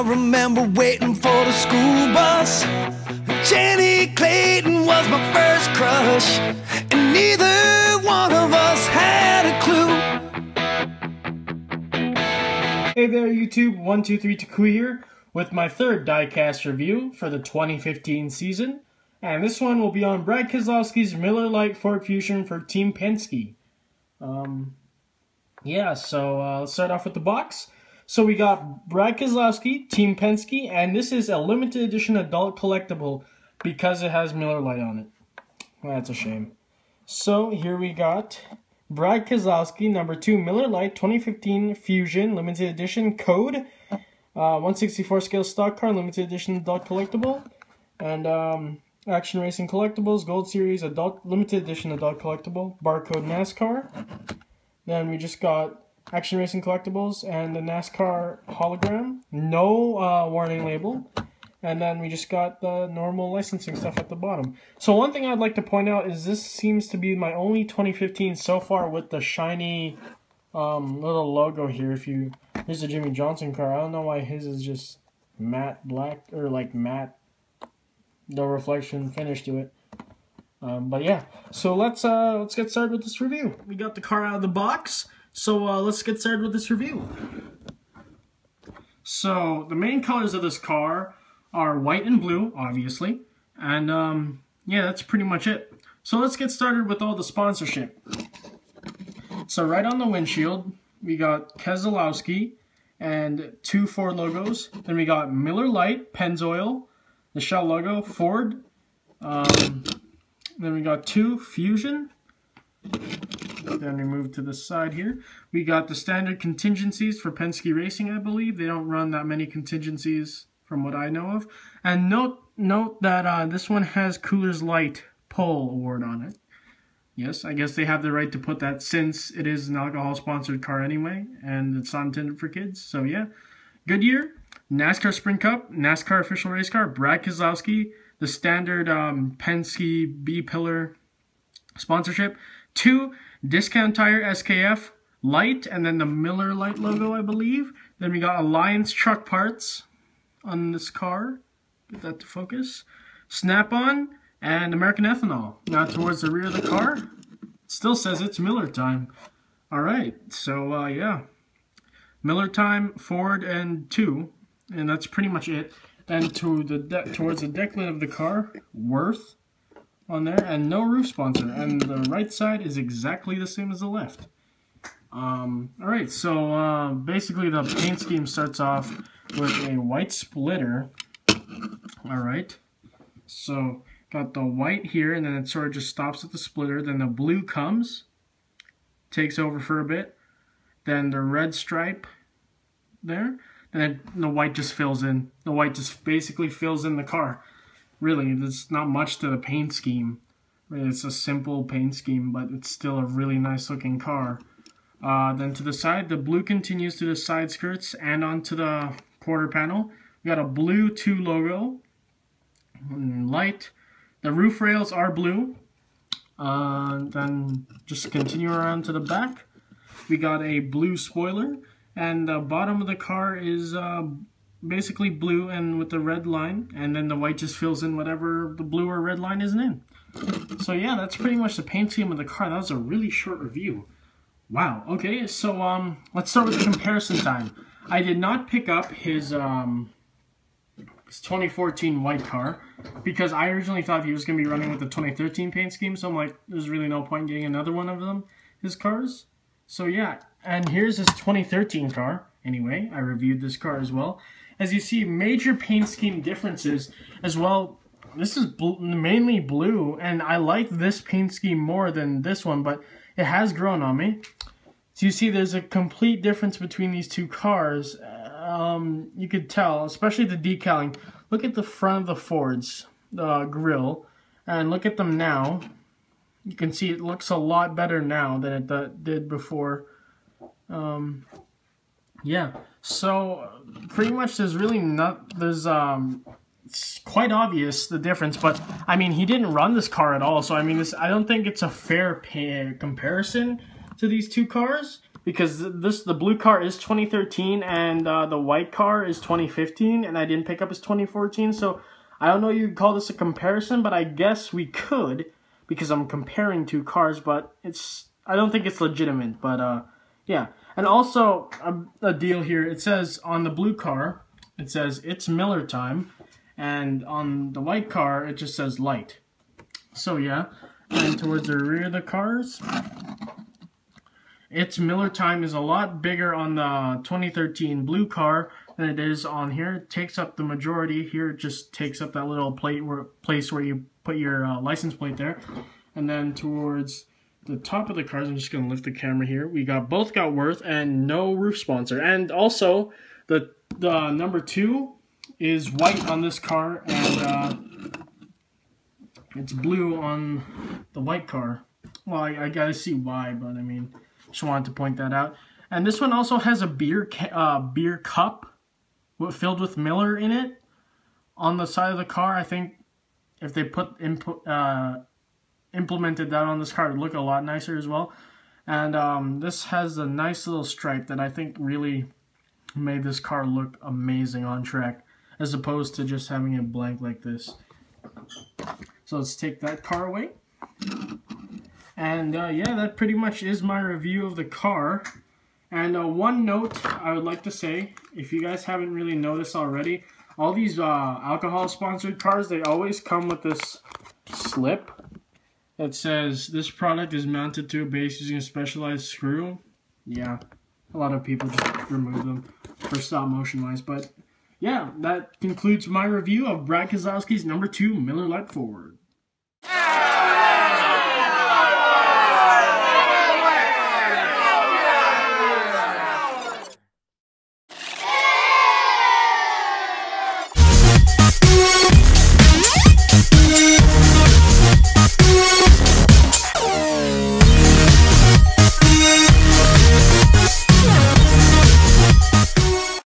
I remember waiting for the school bus. Jenny Clayton was my first crush, and neither one of us had a clue. Hey there YouTube, 123 Taku here with my third diecast review for the 2015 season. And this one will be on Brad Keselowski's Miller Lite Ford Fusion for Team Penske. Let's start off with the box. So we got Brad Keselowski, Team Penske, and this is a limited edition adult collectible because it has Miller Lite on it. That's a shame. So here we got Brad Keselowski, number 2 Miller Lite 2015 Fusion limited edition code, 164 scale stock car, limited edition adult collectible, and Action Racing Collectibles Gold Series adult limited edition adult collectible, barcode NASCAR. Then we just got Action Racing Collectibles and the NASCAR hologram, no warning label. And then we just got the normal licensing stuff at the bottom. So one thing I'd like to point out is this seems to be my only 2015 so far with the shiny little logo here. Here's a Jimmy Johnson car. I don't know why his is just matte black, or like matte, no reflection finish to it. But yeah, so let's get started with this review. We got the car out of the box, so let's get started with this review. So the main colors of this car are white and blue, obviously, and yeah, that's pretty much it. So let's get started with all the sponsorship. So right on the windshield, we got Keselowski and 2 Ford logos. Then we got Miller Lite, Pennzoil, the Shell logo, Ford. Then we got 2 Fusion. Then we move to the side here. We got the standard contingencies for Penske Racing, I believe. They don't run that many contingencies from what I know of. And note that this one has Coors Light Pole Award on it. Yes, I guess they have the right to put that since it is an alcohol-sponsored car anyway, and it's not intended for kids. So yeah, Goodyear, NASCAR Sprint Cup, NASCAR official race car, Brad Keselowski, the standard Penske B-pillar sponsorship, 2 Discount Tire SKF, Lite, and then the Miller Lite logo, I believe. Then we got Alliance Truck Parts on this car. Get that to focus. Snap-on and American Ethanol. Now towards the rear of the car, it still says it's Miller time. Alright, so yeah. Miller time, Ford, and 2. And that's pretty much it. Then to the towards the deck lid of the car, Worth on there, and no roof sponsor. And the right side is exactly the same as the left. Alright, so basically the paint scheme starts off with a white splitter. Alright, so got the white here, and then it sort of just stops at the splitter. Then the blue comes, takes over for a bit. Then the red stripe there. And then the white just fills in. The white just basically fills in the car. Really, there's not much to the paint scheme. Really, it's a simple paint scheme, but it's still a really nice looking car. Then to the side, the blue continues to the side skirts and onto the quarter panel. We got a blue 2 logo. Light. The roof rails are blue. Then just continue around to the back. We got a blue spoiler. And the bottom of the car is basically blue and with the red line, and then the white just fills in whatever the blue or red line isn't in. So yeah, that's pretty much the paint scheme of the car. That was a really short review. Wow. Okay, so let's start with the comparison time. I did not pick up his 2014 white car because I originally thought he was going to be running with the 2013 paint scheme, so I'm like, there's really no point in getting another one of them, his cars. So yeah, and here's his 2013 car. Anyway, I reviewed this car as well. As you see, major paint scheme differences as well. This is mainly blue, and I like this paint scheme more than this one, but it has grown on me. So you see there's a complete difference between these two cars. You could tell, especially the decaling. Look at the front of the Ford's grille, and look at them now. You can see it looks a lot better now than it did before. Yeah, so pretty much there's really it's quite obvious the difference, but I mean, he didn't run this car at all, so I mean, I don't think it's a fair comparison to these two cars. because the blue car is 2013 and the white car is 2015, and I didn't pick up his 2014. So I don't know if you'd call this a comparison, but I guess we could, because I'm comparing two cars, but I don't think it's legitimate. But yeah. And also a deal here. It says on the blue car, it says it's Miller time, and on the white car it just says Lite. So yeah. And towards the rear of the cars, its Miller time is a lot bigger on the 2013 blue car than it is on here. It takes up the majority. Here it just takes up that little place where you put your license plate there. And then towards the top of the cars, I'm just going to lift the camera here. We both got Worth and no roof sponsor. And also, the number 2 is white on this car, and it's blue on the white car. Well, I gotta see why, but I mean, just wanted to point that out. And this one also has a beer cup filled with Miller in it on the side of the car. I think if they implemented that on this car, it would look a lot nicer as well. And this has a nice little stripe that I think really made this car look amazing on track, as opposed to just having it blank like this. So let's take that car away. And yeah, that pretty much is my review of the car. And one note I would like to say, if you guys haven't really noticed already, all these alcohol sponsored cars, they always come with this slip that says this product is mounted to a base using a specialized screw. Yeah, a lot of people just remove them for stop motion wise. But yeah, that concludes my review of Brad Keselowski's number 2 Miller Lite Ford.